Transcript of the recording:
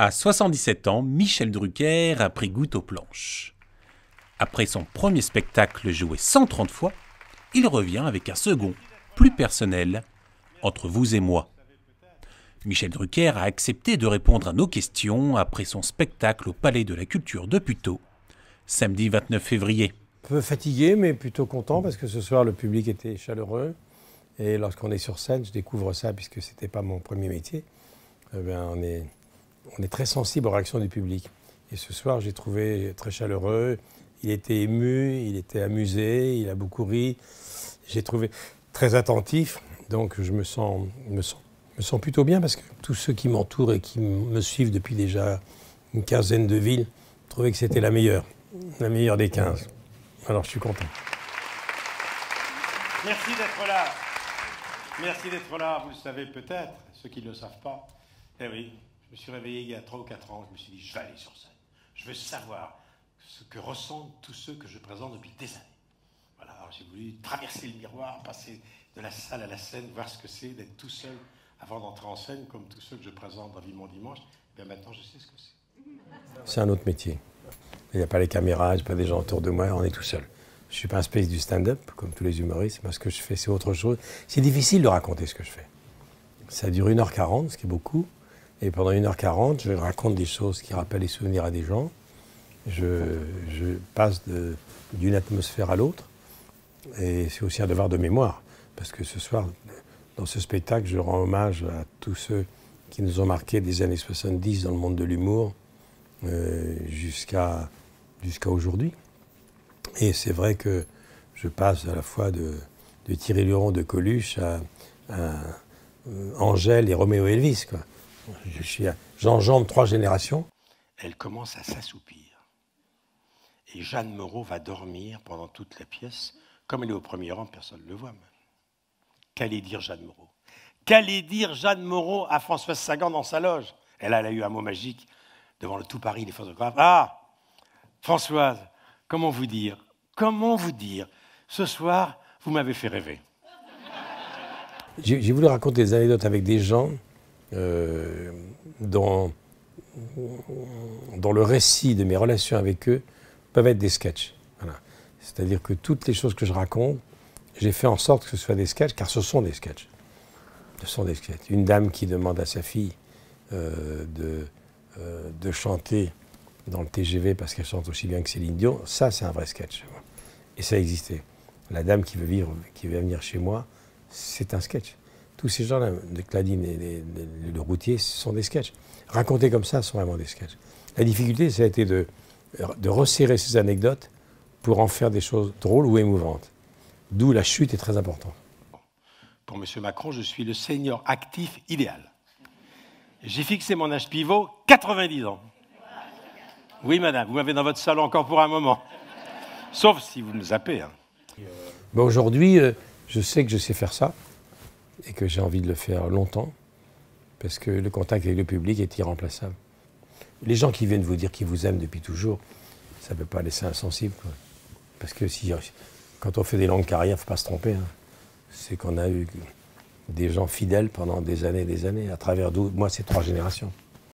À 77 ans, Michel Drucker a pris goût aux planches. Après son premier spectacle joué 130 fois, il revient avec un second, plus personnel, Entre vous et moi. Michel Drucker a accepté de répondre à nos questions après son spectacle au Palais de la Culture de Puteaux, samedi 29 février. Un peu fatigué, mais plutôt content parce que ce soir, le public était chaleureux. Et lorsqu'on est sur scène, je découvre ça puisque ce n'était pas mon premier métier. On est très sensible aux réactions du public. Et ce soir, j'ai trouvé très chaleureux. Il était ému, il était amusé, il a beaucoup ri. J'ai trouvé très attentif. Donc je me sens plutôt bien parce que tous ceux qui m'entourent et qui me suivent depuis déjà une quinzaine de villes trouvaient que c'était la meilleure des 15. Alors je suis content. Merci d'être là. Merci d'être là. Vous le savez peut-être, ceux qui ne le savent pas. Eh oui, je me suis réveillé il y a 3 ou 4 ans. Je me suis dit, je vais aller sur scène. Je veux savoir ce que ressentent tous ceux que je présente depuis des années. Voilà, alors j'ai voulu traverser le miroir, passer de la salle à la scène, voir ce que c'est d'être tout seul avant d'entrer en scène, comme tous ceux que je présente dans Vivement Dimanche. Bien maintenant, je sais ce que c'est. C'est un autre métier. Il n'y a pas les caméras, il n'y a pas des gens autour de moi, on est tout seul. Je ne suis pas un spécialiste du stand-up, comme tous les humoristes. Moi, ce que je fais, c'est autre chose. C'est difficile de raconter ce que je fais. Ça dure 1h40, ce qui est beaucoup. Et pendant 1h40, je raconte des choses qui rappellent les souvenirs à des gens. Je passe d'une atmosphère à l'autre. Et c'est aussi un devoir de mémoire. Parce que ce soir, dans ce spectacle, je rends hommage à tous ceux qui nous ont marqués des années 70 dans le monde de l'humour jusqu'à aujourd'hui. Et c'est vrai que je passe à la fois de Thierry Luron, de Coluche à Angèle et Roméo Elvis, quoi. J'enjambe 3 générations. Elle commence à s'assoupir. Et Jeanne Moreau va dormir pendant toute la pièce. Comme elle est au premier rang, personne ne le voit. Qu'allait dire Jeanne Moreau? Qu'allait dire Jeanne Moreau à Françoise Sagan dans sa loge? Elle a eu un mot magique devant le tout Paris, les photographes. Ah, Françoise, comment vous dire? Ce soir, vous m'avez fait rêver. J'ai voulu raconter des anecdotes avec des gens dont le récit de mes relations avec eux peuvent être des sketchs. Voilà. C'est-à-dire que toutes les choses que je raconte, j'ai fait en sorte que ce soit des sketchs, car ce sont des sketchs. Ce sont des sketchs. Une dame qui demande à sa fille de chanter dans le TGV parce qu'elle chante aussi bien que Céline Dion, ça c'est un vrai sketch. Et ça existait. La dame qui veut venir chez moi, c'est un sketch. Tous ces gens-là, de Claudine et le routier, ce sont des sketchs. Racontés comme ça, ce sont vraiment des sketchs. La difficulté, ça a été de resserrer ces anecdotes pour en faire des choses drôles ou émouvantes. D'où la chute est très importante. Pour M. Macron, je suis le senior actif idéal. J'ai fixé mon âge pivot, 90 ans. Oui, madame, vous m'avez dans votre salon encore pour un moment. Sauf si vous me zappez. Hein. Ben aujourd'hui, je sais que je sais faire ça et que j'ai envie de le faire longtemps parce que le contact avec le public est irremplaçable. Les gens qui viennent vous dire qu'ils vous aiment depuis toujours, ça ne peut pas laisser insensible, quoi. Parce que quand on fait des longues carrières, il ne faut pas se tromper. Hein. C'est qu'on a eu des gens fidèles pendant des années, à travers moi, c'est 3 générations.